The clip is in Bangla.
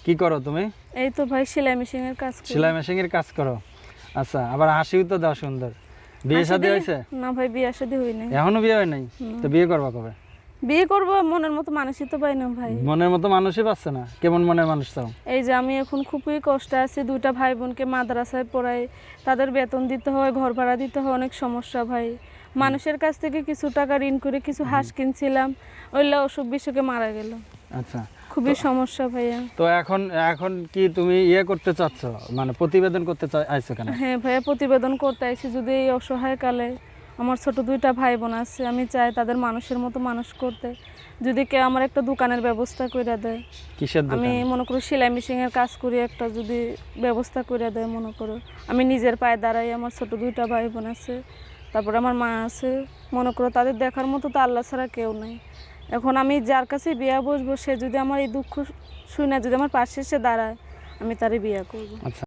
কি করো তুমি? এই তো ভাই সেলাই মেশিনের কাজ করি। সেলাই মেশিনের কাজ করো? আচ্ছা, আবার হাসিও তো দাও সুন্দর। বিয়ে শাদী হয়েছে? না ভাই, বিয়ে শাদী হয় নাই। এখনো বিয়ে হয় নাই? তো বিয়ে করবা কবে? বিয়ে করব, মনের মতো মানুষই তো পাই না ভাই। মনের মতো মানুষই পাচ্ছে না? কেমন মনের মানুষ চাও? এই যে আমি এখন খুবই কষ্টে আছি, দুইটা ভাই বোনকে মাদ্রাসায় পড়াই, তাদের বেতন দিতে হয়, ঘর ভাড়া দিতে হয়, অনেক সমস্যা ভাই। মানুষের কাছ থেকে কিছু টাকা ঋণ করে কিছু হাঁস কিনছিলাম, ওইগুলো অসুখ বিসুখে মারা গেল। আচ্ছা, খুবই সমস্যা ভাইয়া। তো এখন এখন কি তুমি করতে চাচ্ছ, মানে প্রতিবেদন করতে আইছো কেন? হ্যাঁ ভাইয়া, প্রতিবেদন করতে আইছি। যদি এই অসহায় কালে, আমার ছোট দুইটা ভাই বোন আছে, আমি চাই তাদের মানুষের মতো মানুষ করতে। যদি কেউ আমার একটা দোকানের ব্যবস্থা করে দেয়, কিসের দোকান? আমি মনে করো সেলাই মেশিনের কাজ করি, একটা যদি ব্যবস্থা করে দেয়, মনে করো আমি নিজের পায়ে দাঁড়াই, আমার ছোট দুইটা ভাই বোন আছে, তারপরে আমার মা আছে, মনে করো তাদের দেখার মতো তো আল্লাহ ছাড়া কেউ নেই। এখন আমি যার কাছে বিয়া বসবো, সে যদি আমার এই দুঃখ শুনে যদি আমার পাশে এসে দাঁড়ায়, আমি তারই বিয়া করবো। আচ্ছা।